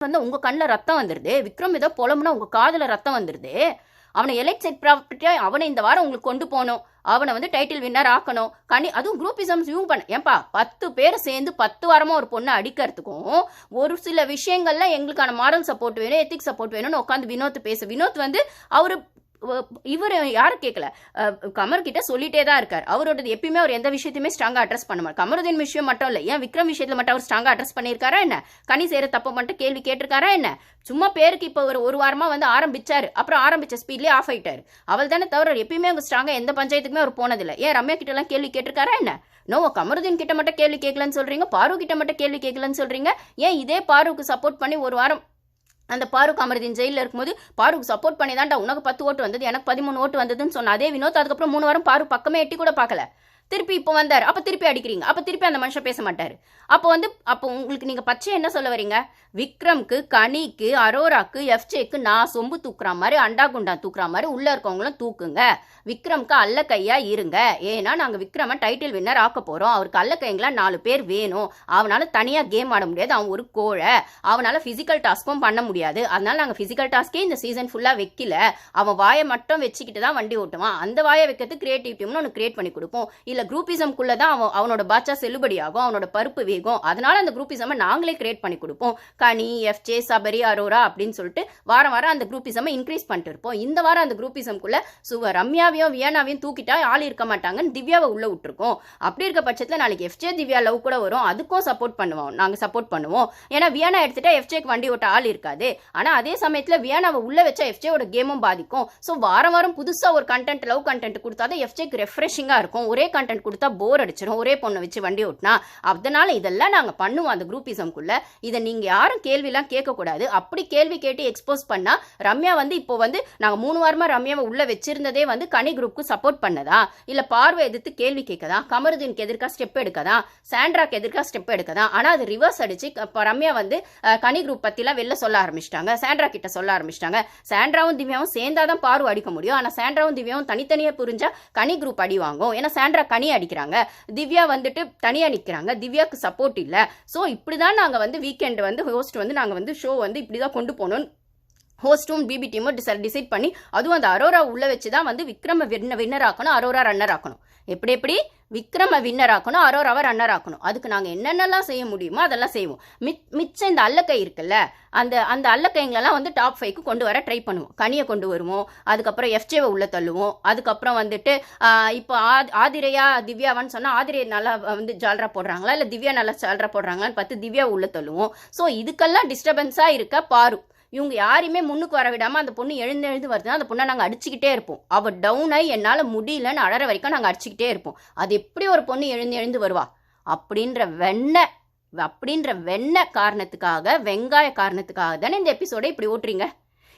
வந்து உங்கள் கண்ணில் ரத்தம் வந்துடுது, விக்ரம் ஏதோ புலம்புனா உங்கள் காதில் ரத்தம் வந்துடுது. அவனை எலெக்ட் செட் ப்ராப்பர்ட்டியாக அவனை இந்த வாரம் உங்களுக்கு கொண்டு போகணும், அவனை வந்து டைட்டில் வின்னர் ஆக்கணும். அதுவும் குரூப்பிசம்ஸ் யூ பண்ண ஏன்பா 10 பேர் சேர்ந்து 10 வாரமாக ஒரு பொண்ணை அடிக்கிறதுக்கும் ஒரு சில விஷயங்கள்ல எங்களுக்கான மாரல் சப்போர்ட் வேணும், எத்திக்ஸ் சப்போர்ட் வேணும்னு உட்காந்து வினோத் வினோத் வந்து அவர் இவர் யாரும் கேட்கல, கமர்கிட்ட சொல்லிட்டே தான் இருக்கார். அவரோடது எப்பயுமே அவர் எந்த விஷயத்தையுமே ஸ்ட்ராங்காக அட்ரஸ் பண்ண மாட்டார். கமருதீன் விஷயம் மட்டும் இல்லை, ஏன் விக்ரம் விஷயத்தில் மட்டும் அவர் ஸ்ட்ராங்காக அட்ரஸ் பண்ணியிருக்காரா என்ன? கனி சேர தப்பு மட்டும் கேள்வி கேட்டிருக்காரா என்ன? சும்மா பேருக்கு இப்போ ஒரு வாரமாக வந்து ஆரம்பிச்சாரு, அப்புறம் ஆரம்பிச்ச ஸ்பீட்லேயே ஆஃப் ஆயிட்டாரு. அவள் தானே தவிர எப்பயுமே அவங்க ஸ்ட்ராங்காக எந்த பஞ்சாயத்துக்குமே அவர் போனதில்லை. ஏன் ரம்யா கிட்ட எல்லாம் கேள்வி கேட்டிருக்காரா என்ன? நோ, கமருதீன் கிட்ட மட்டும் கேள்வி கேட்கலன்னு சொல்றீங்க, பாரு கிட்ட மட்டும் கேள்வி கேட்கலன்னு சொல்றீங்க. ஏன் இதே பாருக்கு சப்போர்ட் பண்ணி ஒரு வாரம் அந்த பாருக் அமருதீன் ஜெயிலில் இருக்கும்போது பாருக்கு சப்போர்ட் பண்ணி தான்டா உனக்கு 10 ஓட்டு வந்தது, எனக்கு 13 ஓட்டு வந்ததுன்னு சொன்ன அதே வினோத் அதுக்கப்புறம் 3 வாரம் பாரு பக்கமே எட்டி கூட பார்க்கல. திருப்பி இப்போ வந்தார், அப்போ திருப்பி அடிக்கிறீங்க, அப்போ திருப்பி அந்த மனுஷன் பேச மாட்டார். அப்போ உங்களுக்கு நீங்கள் பச்சை என்ன சொல்ல வரீங்க? விக்ரம்க்கு, கனிக்கு, அரோராக்கு, எஃப்ஜேக்கு நான் சொம்பு தூக்குற மாதிரி, அண்டா குண்டா தூக்குற மாதிரி உள்ளே இருக்கவங்களும் தூக்குங்க. விக்ரம்க்கு அல்ல கையா இருங்க. ஏன்னா நாங்கள் விக்ரமை டைட்டில் வின்னர் ஆக்க போகிறோம். அவருக்கு அல்ல கைங்களா 4 பேர் வேணும். அவனால் தனியாக கேம் ஆட முடியாது, அவன் ஒரு கோழை. அவனால் ஃபிசிக்கல் டாஸ்க்கும் பண்ண முடியாது. அதனால நாங்கள் ஃபிசிக்கல் டாஸ்க்கே இந்த சீசன் ஃபுல்லாக வைக்கல. அவன் வாயை மட்டும் வச்சுக்கிட்டு தான் வண்டி ஓட்டுவான். அந்த வாயை வைக்கிறது கிரியேட்டிவ் டீம்னு ஒன்று கிரியேட் பண்ணி கொடுப்போம். இல்லை குரூப்பிசம்குள்ளே தான் அவனோட பாட்சா செல்லுபடி ஆகும், அவனோட பருப்பு வேகும். அதனால அந்த குரூப்பிசமை நாங்களே கிரியேட் பண்ணி கொடுப்போம். கனி, எஃப்ஜே, சபரி, அரோரா அப்படின்னு சொல்லிட்டு வாரம் வாரம் அந்த குரூப்பிசமை இன்க்ரீஸ் பண்ணிட்டு இருப்போம். இந்த வாரம் அந்த குரூப்பிசம்குள்ள ரம்யாவையும் வியனாவையும் தூக்கிட்டா ஆள் இருக்க மாட்டாங்கன்னு திவ்யாவை உள்ள விட்டுருக்கோம். அப்படி இருக்க பட்சத்தில் நாளைக்கு எஃப்ஜே திவ்யா லவ் கூட வரும், அதுக்கும் சப்போர்ட் பண்ணுவோம், நாங்கள் சப்போர்ட் பண்ணுவோம். ஏன்னா வியனா எடுத்துட்டா எஃப்ஜேக்கு வண்டி ஓட்ட ஆள் இருக்காது. ஆனால் அதே சமயத்தில் வியனாவை உள்ள வச்சா எஃப்ஜேவோட கேமும் பாதிக்கும். ஸோ வாரம் வாரம் புதுசாக ஒரு கண்டென்ட், லவ் கண்டென்ட் கொடுத்தா தான் எஃப்ஜேக்கு ரெஃப்ரெஷிங்காக இருக்கும். ஒரே கண்டென்ட் கொடுத்தா போர் அடிச்சிடும், ஒரே பொண்ணை வச்சு வண்டி ஓட்டினா. அதனால இதெல்லாம் நாங்கள் பண்ணுவோம் அந்த குரூப்பிசம்குள்ள. இதை நீங்கள் யாரும் கேள்விலாம் கேட்கக்கூடாது. அப்படி கேள்வி கேட்டு எக்ஸ்போஸ் பண்ணா ரம்யா வந்து இப்போ வந்து நாங்கள் 3 வாரமா ரம்யாவை உள்ள வச்சிருந்ததே வந்து கனி குரூப்புக்கு சப்போர்ட் பண்ணதா, இல்லை பார்வை எதிர்த்து கேள்வி கேட்கதா, கமருதீனுக்கு எதிர்க்கா ஸ்டெப் எடுக்கதா, சாண்ட்ராக்கு எதிர்க்கா ஸ்டெப் எடுக்கதா. ஆனால் அது ரிவர்ஸ் அடிச்சு ரம்யா வந்து கனி குரூப் பற்றிலாம் வெளில சொல்ல ஆரம்பிச்சிட்டாங்க, சாண்ட்ரா கிட்ட சொல்ல ஆரம்பிச்சிட்டாங்க. சாண்ட்ராவும் திவ்யாவும் சேர்ந்தாதான் பார்வை அடிக்க முடியும். ஆனால் சாண்ட்ராவும் திவ்யாவும் தனித்தனியாக புரிஞ்சா கனி குரூப் அடி வாங்கும். ஏன்னா சாண்ட்ரா கனி அடிக்கிறாங்க, திவ்யா வந்துட்டு தனியாக நிற்கிறாங்க, திவ்யாவுக்கு சப்போர்ட் இல்லை. ஸோ இப்படி தான் நாங்கள் வந்து வீக்கெண்ட் வந்து ஹோஸ்ட் வந்து நாங்கள் வந்து ஷோ வந்து இப்படி தான் கொண்டு போகணும். ஹோஸ்ட்டும் பிபி டீமும் டிசைட் பண்ணி அதுவும் அந்த அரோரா உள்ள வச்சு தான் வந்து விக்ரம வின்னர் ஆக்கணும், அரோரா ரன்னர் ஆக்கணும். எப்படி விக்ரம வின்னர் ஆக்கணும், அரோராவை ரன்னர் ஆக்கணும். அதுக்கு நாங்கள் என்னென்னலாம் செய்ய முடியுமோ அதெல்லாம் செய்வோம். மிச்சம் இந்த அல்லக்கை இருக்குல்ல, அந்த அல்லக்கைங்களெல்லாம் வந்து டாப் 5க்கு கொண்டு வர ட்ரை பண்ணுவோம். கனியை கொண்டு வருவோம், அதுக்கப்புறம் எஃப்ஜேவை உள்ள தள்ளுவோம். அதுக்கப்புறம் வந்துட்டு இப்போ ஆதிரையா திவ்யாவான்னு சொன்னால் ஆதிரையை நல்லா வந்து ஜால்ரா போடுறாங்களா, இல்லை திவ்யா நல்லா ஜால்ரா போடுறாங்களான்னு பார்த்து திவ்யா உள்ள தள்ளுவோம். ஸோ இதுக்கெல்லாம் டிஸ்டர்பன்ஸாக இருக்க பாரு. இவங்க யாரையுமே முன்னுக்கு வர விடாமல் அந்த பொண்ணு எழுந்து வருதுன்னா அந்த பொண்ணை நாங்கள் அடிச்சுக்கிட்டே இருப்போம். அவள் டவுன் ஆகி என்னால் முடியலன்னு அழற வரைக்கும் நாங்கள் அடிச்சுக்கிட்டே இருப்போம். அது எப்படி ஒரு பொண்ணு எழுந்து வருவா அப்படின்ற வெண்ண காரணத்துக்காக, வெங்காய காரணத்துக்காக தானே இந்த எபிசோடை இப்படி ஓட்டுறீங்க.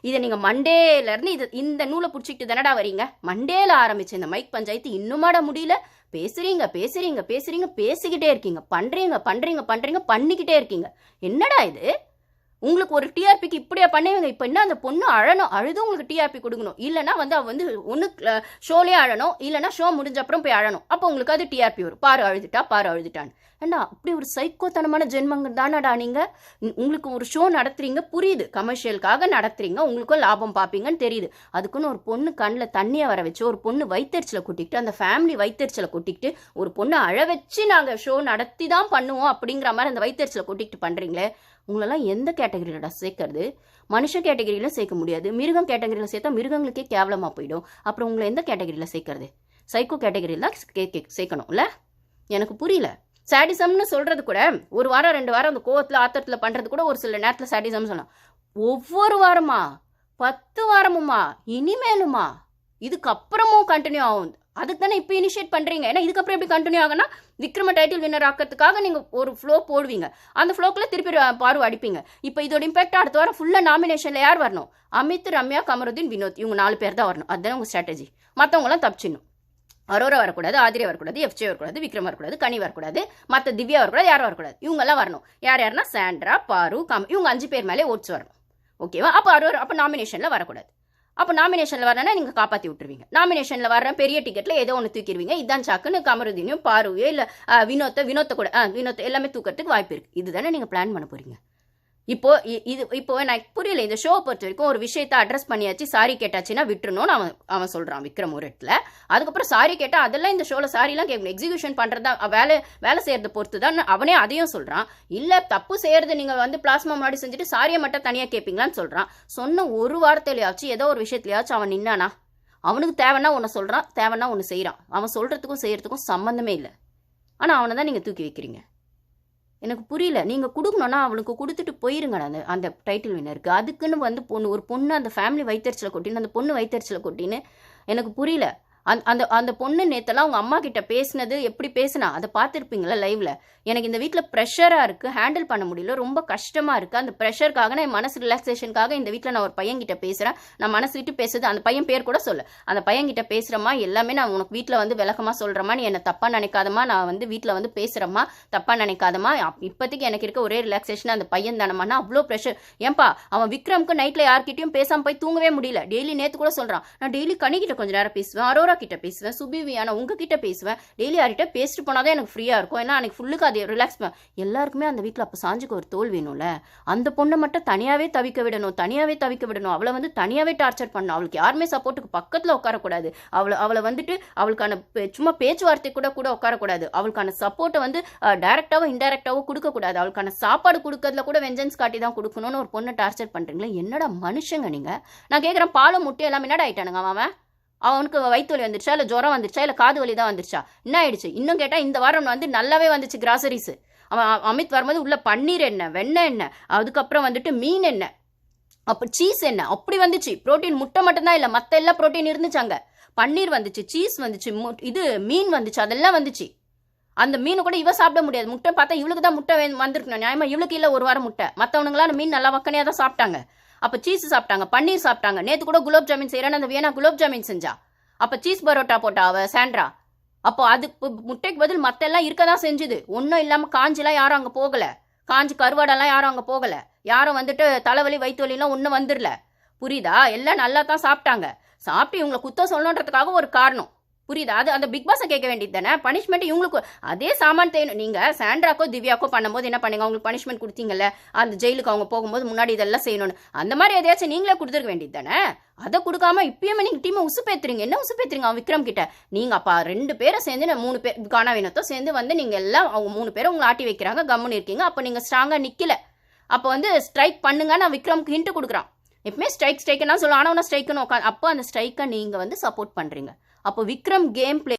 இதை நீங்கள் மண்டேலேருந்து இந்த நூலை பிடிச்சிக்கிட்டு தானடா வரீங்க. மண்டேல ஆரம்பிச்சு இந்த மைக் பஞ்சாயத்து இன்னுமாட முடியல. பேசிக்கிட்டே இருக்கீங்க, பண்ணிக்கிட்டே இருக்கீங்க. என்னடா இது? உங்களுக்கு ஒரு டிஆர்பிக்கு இப்படியா பண்ணுவீங்க? இப்போ என்ன அந்த பொண்ணு அழுது உங்களுக்கு டிஆர்பி கொடுக்கணும், இல்லைனா வந்து அவள் வந்து ஒன்று ஷோலேயே அழணும், இல்லைனா ஷோ முடிஞ்ச அப்புறம் போய் அழணும். அப்போ உங்களுக்கு அது டிஆர்பி வரும், பாரு அழுதுட்டான்னு. ஏன்னா அப்படி ஒரு சைக்கோத்தனமான ஜென்மங்க தானடா நீங்கள். உங்களுக்கு ஒரு ஷோ நடத்துறீங்க, புரியுது, கமர்ஷியலுக்காக நடத்துறீங்க, உங்களுக்கும் லாபம் பார்ப்பீங்கன்னு தெரியுது. அதுக்குன்னு ஒரு பொண்ணு கண்ணில் தண்ணியை வர வச்சு, ஒரு பொண்ணு வயிற்றுச்சலை கூட்டிக்கிட்டு, அந்த ஃபேமிலி வயிற்றுச்சலை கூட்டிக்கிட்டு, ஒரு பொண்ணு அழ வச்சு நாங்கள் ஷோ நடத்தி தான் பண்ணுவோம் அப்படிங்கிற மாதிரி அந்த வயிற்றுச்சலை கூட்டிகிட்டு பண்ணுறீங்களே. உங்களெல்லாம் எந்த கேட்டகரியிலடா சேர்க்கறது? மனுஷ கேட்டகரியிலும் சேர்க்க முடியாது, மிருகம் கேட்டகரியில் சேர்த்தா மிருகங்களுக்கே கேவலமாக போயிடும். அப்புறம் உங்களை எந்த கேட்டகரியில் சேர்க்கறது? சைக்கோ கேட்டகரியில் தான் சேர்க்கணும்ல. எனக்கு புரியல. சாடிசம்னு சொல்கிறது கூட ஒரு வாரம் 2 வாரம் அந்த கோவத்தில் ஆத்திரத்தில் பண்ணுறது கூட ஒரு சில நேரத்தில் சாடிசம்னு சொல்லலாம். ஒவ்வொரு வாரமா 10 வாரமுமா இனிமேலுமா இதுக்கப்புறமும் கண்டினியூ ஆகும். அதுக்கு தானே இப்போ இனிஷியேட் பண்ணுறீங்க. ஏன்னா இதுக்கப்புறம் எப்படி கண்டினியூ ஆகுனா விக்ரம டைட்டில் வின்னர் ஆக்கிறதுக்காக நீங்கள் ஒரு ஃப்ளோ போடுவீங்க, அந்த ஃப்ளோக்குள்ளே திருப்பி பார்வை அடிப்பீங்க. இப்போ இதோட இம்பாக்ட் அடுத்த வாரம் ஃபுல்லாக நாமினேஷனில் யார் வரணும்? அமித், ரம்யா, கமருதீன், வினோத், இவங்க 4 பேர் தான் வரணும். அதுதான் உங்கள் ஸ்ட்ராட்டஜி. மற்றவங்களாம் தப்பிச்சிடணும். அரோரா வரக்கூடாது, ஆதிரை வரக்கூடாது, எஃப்ஜே வரக்கூடாது, விக்ரம் வரக்கூடாது, கனி வரக்கூடாது, மற்ற திவ்யா வரக்கூடாது, யாரும் வரக்கூடாது. இவங்கெல்லாம் வரணும். யாருன்னா சாண்ட்ரா, பாரு, இவங்க 5 பேர் மேலே ஓட்ஸ் வரணும். ஓகேவா? அப்போ நாமினேஷனில் வரக்கூடாது. அப்போ நாமினேஷனில் வரனா நீங்கள் காப்பாற்றி விட்டுருவீங்க. நாமினேஷனில் வர பெரிய டிக்கெட்டில் ஏதோ ஒன்று தூக்கிடுவீங்க. இதான் சாக்குன்னு கமருதீனையும் பாருவையோ இல்லை வினோத்தை கூட வினோத்தை எல்லாமே தூக்கிறதுக்கு வாய்ப்பு இருக்குது. இதுதானே நீங்கள் பிளான் பண்ண போகிறீங்க. இப்போ எனக்கு புரியல. இந்த ஷோ பொறுத்த வரைக்கும் ஒரு விஷயத்தை அட்ரஸ் பண்ணியாச்சு, சாரி கேட்டாச்சுன்னா விட்டுறணும்னு அவன் சொல்றான் விக்ரம் ஒரு இடத்துல. அதுக்கப்புறம் சாரி கேட்டா அதெல்லாம் இந்த ஷோல சாரிலாம் கேட்கணும், எக்ஸிகியூஷன் பண்றதா வேலை செய்யறத பொறுத்து தான் அவனே அதையும் சொல்றான். இல்ல தப்பு செய்யறது நீங்க வந்து பிளாஸ்மா முன்னாடி செஞ்சுட்டு சாரியை மட்டும் தனியா கேட்பீங்களான்னு சொல்றான். சொன்ன ஒரு வார்த்தையிலயாச்சும் ஏதோ ஒரு விஷயத்துலயாச்சும் அவன் நின்னானா? அவனுக்கு தேவைன்னா ஒன்று சொல்றான், தேவைன்னா ஒன்று செய்யறான். அவன் சொல்றதுக்கும் செய்யறதுக்கும் சம்பந்தமே இல்லை. ஆனா அவனை தான் நீங்க தூக்கி வைக்கிறீங்க. எனக்கு புரியல. நீங்க கொடுக்கணும்னா அவளுக்கு கொடுத்துட்டு போயிருங்க அந்த அந்த டைட்டில் வின்னருக்கு. அதுக்குன்னு வந்து ஒரு பொண்ணு அந்த ஃபேமிலி வைத்தறிச்சல கொட்டின்னு, அந்த பொண்ணு வைத்தறிச்சல கொட்டின்னு எனக்கு புரியல. அந்த அந்த பொண்ணு நேத்தெல்லாம் அவங்க அம்மா கிட்ட பேசினது எப்படி பேசினா அதை பார்த்துருப்பீங்களா லைவ்ல. எனக்கு இந்த வீட்டில் ப்ரெஷராக இருக்குது, ஹேண்டில் பண்ண முடியல, ரொம்ப கஷ்டமாக இருக்குது. அந்த ப்ரெஷருக்காக நான் என் மனசு ரிலாக்ஸேஷனுக்காக இந்த வீட்டில் நான் ஒரு பையன்கிட்ட பேசுகிறேன். நான் மனசு விட்டு பேசுறது, அந்த பையன் பேர் கூட சொல்ல, அந்த பையன்கிட்ட பேசுகிறம்மா, எல்லாமே நான் உனக்கு வீட்டில் வந்து விளக்கமாக சொல்கிறேம்மா, நீ என்னை தப்பாக நினைக்காதம்மா, நான் வந்து வீட்டில் வந்து பேசுகிறம்மா, தப்பாக நினைக்காதம்மா, இப்போதைக்கு எனக்கு இருக்க ஒரே ரிலாக்ஸேஷன் அந்த பையன் தானம்மானா அவ்வளோ ப்ரெஷர். ஏன்பா அவன் விக்ரம்க்கு நைட்டில் யார்கிட்டையும் பேசாமல் போய் தூங்கவே முடியல. டெய்லி நேற்று கூட சொல்கிறான், நான் டெய்லி கனிக்கிட்ட கொஞ்சம் நேரம் பேசுவேன், அரோரா கிட்ட பேசுவேன், சுபிவியான உங்ககிட்ட பேசுவேன், டெய்லி யார்கிட்ட பேசிட்டு போனாதான் எனக்கு ஃப்ரீயாக இருக்கும். ஏன்னா எனக்கு ஃபுல்லுக்கு அது ரிலாக்ஸ். எல்லாருக்குமே அந்த வீட்டில் அப்போ சாஞ்சுக்கு ஒரு தோல் வேணும்ல. அந்த பொண்ணை மட்டும் தனியாகவே தவிக்க விடணும். அவளை வந்து தனியாகவே டார்ச்சர் பண்ணணும். அவளுக்கு யாருமே சப்போர்ட்டுக்கு பக்கத்தில் உட்காரக்கூடாது. அவளை வந்துட்டு அவளுக்கான சும்மா பேச்சுவார்த்தை கூட உட்காரக்கூடாது. அவளுக்கான சப்போர்ட்டை வந்து டைரக்டாவோ இன்டைரக்டாவோ கொடுக்கக்கூடாது. அவளுக்கான சாப்பாடு கொடுக்கறதுல கூட வெஞ்சன்ஸ் காட்டி தான் கொடுக்கணும்னு ஒரு பொண்ணை டார்ச்சர் பண்ணுறீங்களா? என்னடா மனுஷங்க நீங்கள்? நான் கேட்குறேன், பாலும் முட்டை எல்லாம் என்னடா ஆயிட்டானுங்க அவன்? அவனுக்கு வயிற்று வலி வந்துருச்சா, இல்லை ஜுரம் வந்துருச்சா, இல்லை காது வலி தான் வந்துருச்சா, என்ன ஆயிடுச்சு? இன்னும் கேட்டால் இந்த வாரம் வந்து நல்லாவே வந்துச்சு கிராசரிஸ். அவன் அமித் வரும்போது உள்ள பன்னீர் எண்ணெய், வெண்ணெய் எண்ணெய், அதுக்கப்புறம் வந்துட்டு மீன் எண்ணெய், அப்புறம் சீஸ் எண்ணெய் அப்படி வந்துச்சு. புரோட்டீன் முட்டை மட்டும்தான் இல்லை, மற்ற எல்லாம் புரோட்டீன் இருந்துச்சாங்க. பன்னீர் வந்துச்சு, சீஸ் வந்துச்சு, இது மீன் வந்துச்சு, அதெல்லாம் வந்துச்சு. அந்த மீன் கூட இவ சாப்பிட முடியாது. முட்டை பார்த்தா இவளுக்கு தான் முட்டை வந்திருக்கணும் நியாயமா. இவளுக்கு இல்லை ஒரு வாரம் முட்டை. மற்றவனுங்களாம் மீன் நல்லா வக்கனையாக தான் சாப்பிட்டாங்க. அப்போ சீஸ் சாப்பிட்டாங்க, பன்னீர் சாப்பிட்டாங்க. நேற்று கூட குலோப் ஜாமீன் செய்யறான்னு அந்த வியனா குலோப் ஜாமீன் செஞ்சா. அப்போ சீஸ் பரோட்டா போட்டா அவ சாண்ட்ரா. அப்போ அது முட்டைக்கு பதில் மற்ற எல்லாம் இருக்க தான் செஞ்சுது. ஒன்றும் இல்லாமல் காஞ்சிலாம் யாரும் அங்கே போகலை, காஞ்சி கருவாடெல்லாம் யாரும் அங்கே போகலை, யாரும் வந்துட்டு தலைவலி வயிற்று வலிலாம் ஒன்றும் வந்துடல. புரியுதா? எல்லாம் நல்லா தான் சாப்பிட்டாங்க. சாப்பிட்டு இவங்களை குத்தம் சொல்லணுன்றதுக்காக ஒரு காரணம். புரியுதா? அது அந்த பிக் பாஸை கேட்க வேண்டியது தானே. பனிஷ்மெண்ட் இவங்களுக்கு அதே சாமான் தேணும். நீங்கள் சாண்ட்ராக்கோ திவ்யாக்கோ பண்ணும்போது என்ன பண்ணீங்க? அவங்களுக்கு பனிஷ்மெண்ட் கொடுத்தீங்கல்ல, அந்த ஜெயிலுக்கு அவங்க போகும்போது முன்னாடி இதெல்லாம் செய்யணும்னு. அந்த மாதிரி எதையாச்சும் நீங்களே கொடுத்துருக்க வேண்டியது தானே. அதை கொடுக்காம இப்பயுமே நீங்கள் டீமை உசுப்பேத்துறீங்க. என்ன உசுப்பேத்துறீங்க அவன் விக்ரம் கிட்ட? நீங்கள் அப்பா 2 பேரை சேர்ந்து 3 பேர் காணாவினத்தோ சேர்ந்து வந்து நீங்கள் எல்லாம் அவங்க 3 பேரை உங்களை ஆட்டி வைக்கிறாங்க, கம்முன்னு இருக்கீங்க. அப்போ நீங்கள் ஸ்ட்ராங்காக நிற்கல. அப்போ வந்து ஸ்ட்ரைக் பண்ணுங்க, நான் விக்ரம்க்கு ஹிண்ட் கொடுக்குறான். எப்பவுமே ஸ்ட்ரைக்குன்னா சொல்லுவோம், ஆனால் ஸ்ட்ரைக்குன்னு உட்காந்து அப்போ அந்த ஸ்ட்ரைக்கை நீங்கள் வந்து சப்போர்ட் பண்ணுறீங்க. அப்போ விக்ரம் கேம் பிளே